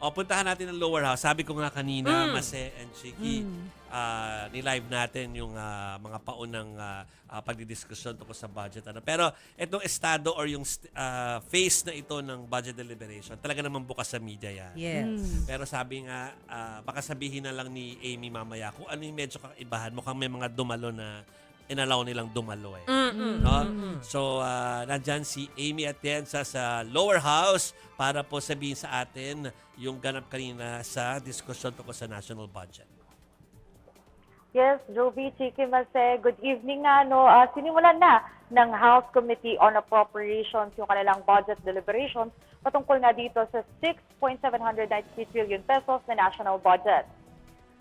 O, puntahan natin ang lower house. Sabi ko nga kanina, Mase and Chiki, ni-live natin yung mga paunang pagdidiskusyon tungkol sa budget. Pero itong estado or yung phase na ito ng budget deliberation, talaga naman bukas sa media yan. Yes. Pero sabi nga, baka sabihin na lang ni Amy mamaya kung ano yung medyo kakaibahan. Mukhang may mga dumalo na inalaw nilang dumalo eh. No? So, nandyan si Amy Atienza sa lower house para po sabihin sa atin yung ganap kanina sa diskusyon tungkol sa national budget. Yes, Jovi, Chiki, Mase, good evening nga. Sinimulan na ng House Committee on Appropriations yung kanilang budget deliberations patungkol nga dito sa 6.793 trillion pesos na national budget.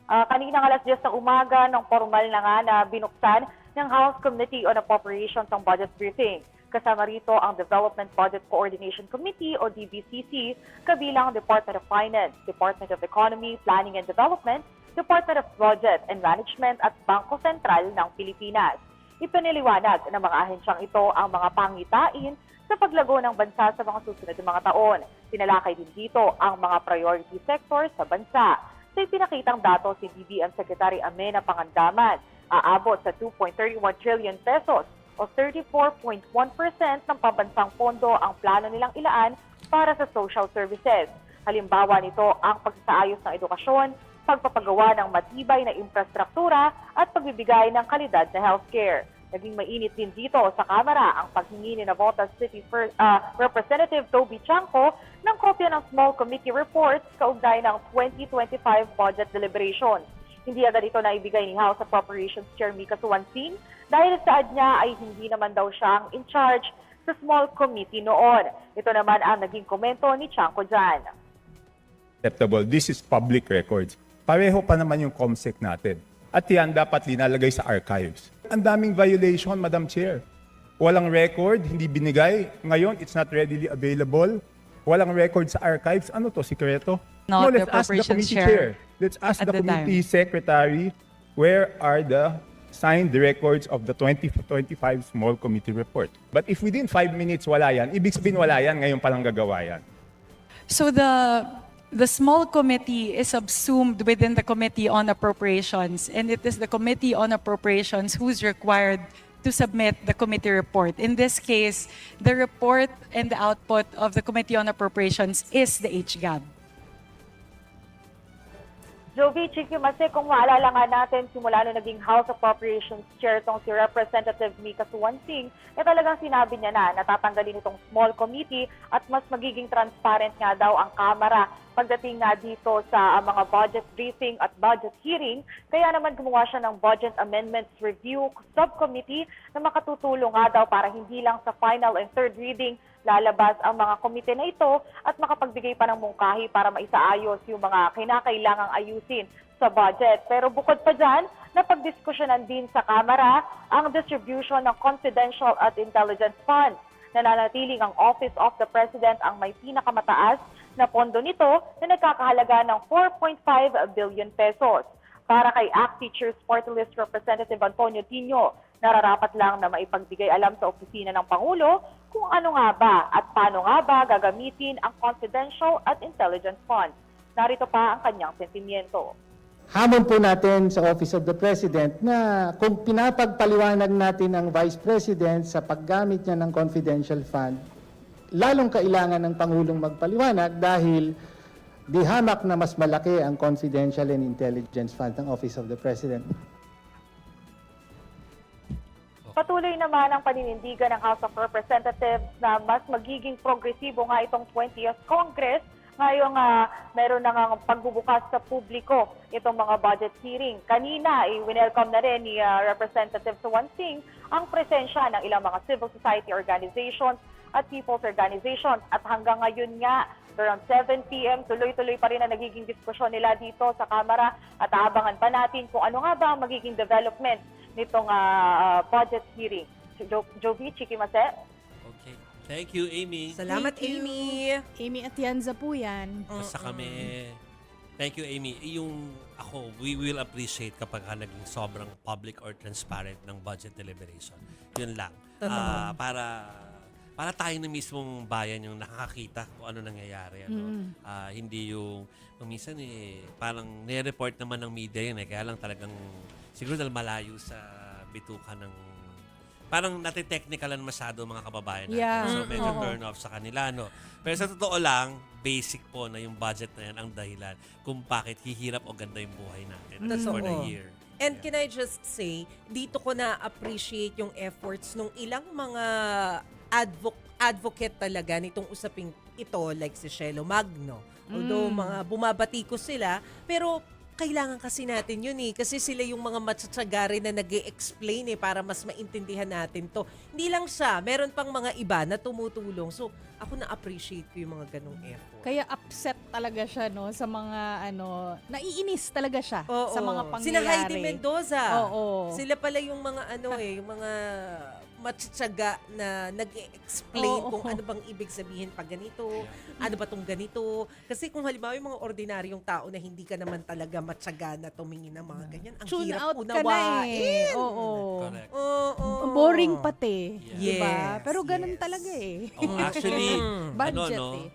Kanina alas 10 ng umaga, ng formal na nga na binuksan ng House Committee on Appropriations ang budget briefing. Kasama rito ang Development Budget Coordination Committee o DBCC, kabilang ang Department of Finance, Department of Economy, Planning and Development, Department of Budget and Management at Bangko Sentral ng Pilipinas. Ipiniliwanag ng mga ahensyang ito ang mga pangitain sa paglago ng bansa sa mga susunod na mga taon. Tinalakay din dito ang mga priority sectors sa bansa. Sa ipinakitang datos si DBM Secretary Amena Pangandaman, aabot sa 2.31 trillion pesos o 34.1% ng pambansang pondo ang plano nilang ilaan para sa social services. Halimbawa nito ang pagsasaayos ng edukasyon, pagpapagawa ng matibay na infrastruktura at pagbibigay ng kalidad na healthcare. Naging mainit din dito sa Kamara ang paghingi ni Navotas City Representative Toby Chanco ng kopya ng Small Committee Reports kaugnay ng 2025 budget deliberations. Hindi agad ito naibigay ni House Appropriations Chair Mika Suwansing dahil saad niya ay hindi naman daw siyang in charge sa Small Committee noon. Ito naman ang naging komento ni Chanco dyan. Acceptable. This is public records. Pareho pa naman yung COMSEC natin. At yan dapat linalagay sa archives. Ang daming violation, Madam Chair. Walang record, hindi binigay. Ngayon, it's not readily available. Walang record sa archives. Ano to, sikreto? No, let's the ask the appropriations committee chair chair. Let's ask at the the committee secretary where are the signed records of the 2025 small committee report. But if within 5 minutes wala yan, ibig sabihin wala yan, ngayon palang gagawa yan. So the small committee is subsumed within the Committee on Appropriations, and it is the Committee on Appropriations who's required to submit the committee report. In this case, the report and the output of the Committee on Appropriations is the HGAB. Jovi, Chiki, Mase, kung maalala nga natin, simula nung naging House Appropriations Chair itong si Representative Mika Suwansing, talagang sinabi niya na natatanggalin itong small committee at mas magiging transparent nga daw ang Kamara pagdating nga dito sa mga budget briefing at budget hearing. Kaya naman gumawa siya ng Budget Amendments Review Subcommittee na makatutulong nga daw para hindi lang sa final and third reading lalabas ang mga komite na ito at makapagbigay pa ng mungkahi para maisaayos yung mga kinakailangang ayusin sa budget. Pero bukod pa dyan, napagdiskusyonan din sa Kamara ang distribution ng confidential at intelligence funds. Nananatiling ang Office of the President ang may pinakamataas na pondo nito na nagkakahalaga ng 4.5 billion pesos. Para kay ACT Teachers Party List Representative Antonio Tino, nararapat lang na maipagbigay alam sa opisina ng Pangulo kung ano nga ba at paano nga ba gagamitin ang confidential at intelligence funds. Narito pa ang kanyang sentimiento. Hamon po natin sa Office of the President na kung pinapagpaliwanag natin ang Vice President sa paggamit niya ng confidential fund, lalong kailangan ng Pangulong magpaliwanag dahil di hamak na mas malaki ang confidential and intelligence fund ng Office of the President. Patuloy naman ang paninindigan ng House of Representatives na mas magiging progresibo nga itong 20th Congress ngayong meron na nga pagbubukas sa publiko itong mga budget hearing. Kanina, winelcome na rin ni Representative Suwansing ang presensya ng ilang mga civil society organizations at people's organizations. At hanggang ngayon nga, around 7 p.m., tuloy-tuloy pa rin ang nagiging diskusyon nila dito sa Kamara at aabangan pa natin kung ano nga ba ang magiging development nitong budget hearing. Jovi, Chiki, Mase? Okay. Thank you, Amy. Salamat, Thank you. Amy. Amy Atienza po yan. Basta kami. Thank you, Amy. Yung ako, we will appreciate kapag naging sobrang public or transparent ng budget deliberation. Yun lang. Para para tayo na mismong bayan yung nakakakita kung ano nangyayari. Ano? Hindi yung minsan parang nire-report naman ng media yun kaya lang talagang siguro dahil malayo sa bituka ng parang natitechnikalan masyado mga kababayan natin. Yeah. So medyo turn off sa kanila. No? Pero sa totoo lang, basic po na yung budget na yan ang dahilan kung bakit hihirap o ganda yung buhay natin for the Totoo. year. And can I just say, dito ko na-appreciate yung efforts nung ilang mga advocate talaga nitong usaping ito, like si Shelo Magno. Although mga bumabati ko sila, pero kailangan kasi natin yun kasi sila yung mga matsatsagari na nag-e-explain para mas maintindihan natin to. Hindi lang siya, meron pang mga iba na tumutulong. So, ako na-appreciate ko yung mga ganong effort. Kaya upset talaga siya no sa mga naiinis talaga siya Oo. sa mga pangyayari. Sila Heidi Mendoza. Oo. Sila pala yung mga yung mga matsatsaga na nag-explain Oo. kung ano bang ibig sabihin pag ganito, ano ba tong ganito. Kasi kung halimbawa yung mga ordinaryong tao na hindi ka naman talaga matsaga na tumingin ng mga ganyan, ang Tune hirap out ka na unawain. Oo. Correct. Oo. Boring pati. Yes, Diba? Pero ganun yes. talaga Oh, actually, Budget ano, no?